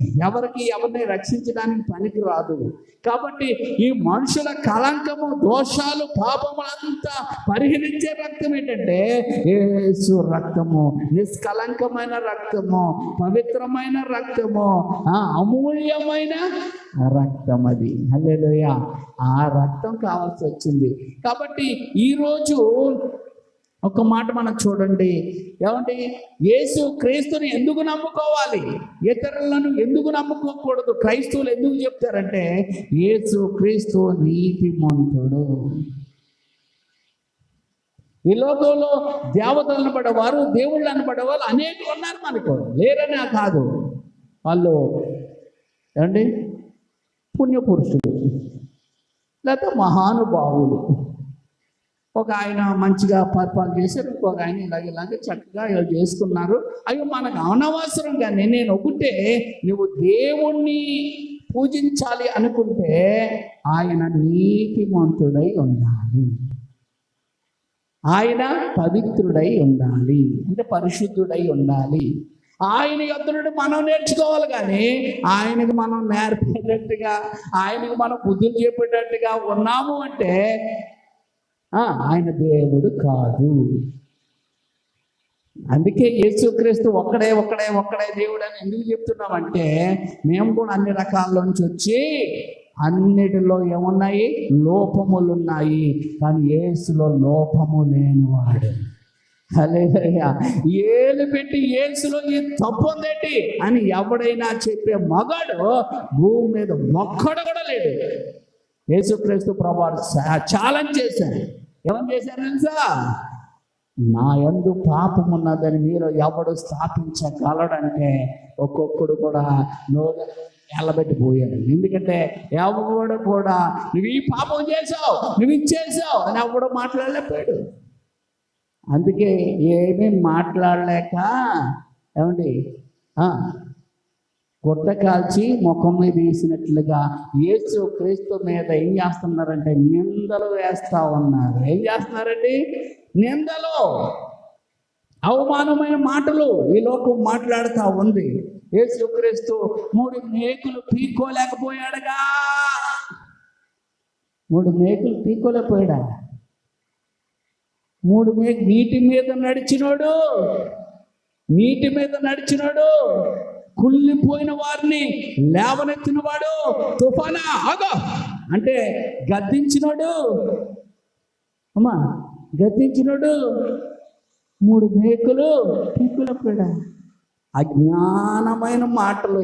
ఎవరికి ఎవరిని రక్షించడానికి పనికి రాదు. కాబట్టి ఈ మనుషుల కళంకము, దోషాలు, పాపములంతా పరిహరించే రక్తం ఏంటంటే యేసు రక్తము. నిష్కలంకమైన రక్తము, పవిత్రమైన రక్తము, అమూల్యమైన రక్తం. అది హల్లెలూయా. ఆ రక్తం కావాల్సి వచ్చింది. కాబట్టి ఈరోజు ఒక మాట మనం చూడండి, ఏమంటే యేసు క్రీస్తుని ఎందుకు నమ్ముకోవాలి, ఇతరులను ఎందుకు నమ్ముకోకూడదు? క్రైస్తవులు ఎందుకు చెప్తారంటే యేసు క్రీస్తు నీతిమంతుడు. ఈ లోకంలో దేవతలు అనబడేవారు, దేవుళ్ళు అనబడేవారు అనేకులు ఉన్నారు, మనకు లేరనే కాదు. వాళ్ళు ఏమండి పుణ్యపురుషులు లేకపోతే మహానుభావులు. ఒక ఆయన మంచిగా పరిపాలన చేశారు, ఇంకొక ఆయన ఇలాగే చక్కగా ఇలా చేసుకున్నారు. అయ్యో మనకు అనవసరం. కానీ నేను ఒకటే, నువ్వు దేవుణ్ణి పూజించాలి అనుకుంటే ఆయన నీతిమంతుడై ఉండాలి, ఆయన పవిత్రుడై ఉండాలి, అంటే పరిశుద్ధుడై ఉండాలి. ఆయన యొద్ద మనం నేర్చుకోవాలి. కానీ ఆయనకు మనం నేర్పేటట్టుగా, ఆయనకు మనం బుద్ధులు చెప్పేటట్టుగా ఉన్నాము అంటే ఆయన దేవుడు కాదు. అందుకే యేసుక్రీస్తు ఒక్కడే దేవుడు అని ఎందుకు చెప్తున్నామంటే, మేము కూడా అన్ని రకాల్లోంచి వచ్చి అన్నిటిలో ఏమున్నాయి? లోపములు ఉన్నాయి. కానీ యేసులో లోపము లేనివాడు. హల్లెలూయా. ఏలు పెట్టి యేసులో ఈ తప్పు ఉందేంటి అని ఎవడైనా చెప్పే మగాడు భూమి మీద ఒక్కడు కూడా లేడు. యేసుక్రీస్తు ప్రభువారు ఛాలెంజ్ చేశారు. ఏమని చేశారు తెలుసా? నా యందు పాపం ఉన్నదని మీరు ఎవడు స్థాపించగలడంటే ఒక్కొక్కడు కూడా నోరు ఎల్లబెట్టిపోయాడు. ఎందుకంటే ఎవడు కూడా నువ్వు ఈ పాపం చేసావు, నువ్వు ఇచ్చేసావు అని ఎవడు మాట్లాడలేకపోయాడు. అందుకే ఏమీ మాట్లాడలేక ఏమండి గుడ్డ కాల్చి ముఖం మీద వేసినట్లుగా యేసు క్రీస్తు మీద ఏం చేస్తున్నారంటే నిందలు వేస్తా ఉన్నారు. ఏం చేస్తున్నారండి? నిందలు, అవమానమైన మాటలు ఈ లోకం మాట్లాడుతూ ఉంది. యేసు క్రీస్తు 3 మేకులు పీక్కోలేకపోయాడుగా. 3 మేకులు పీక్కోలేకపోయాడా? 3 మేకులు నీటి మీద నడిచినాడు, కుళ్ళిపోయిన వారిని లేవనెత్తినవాడు, తుఫానా ఆగో అంటే గద్దించినాడు. 3 మేకులు పీక్కులపోయాడా. అజ్ఞానమైన మాటలు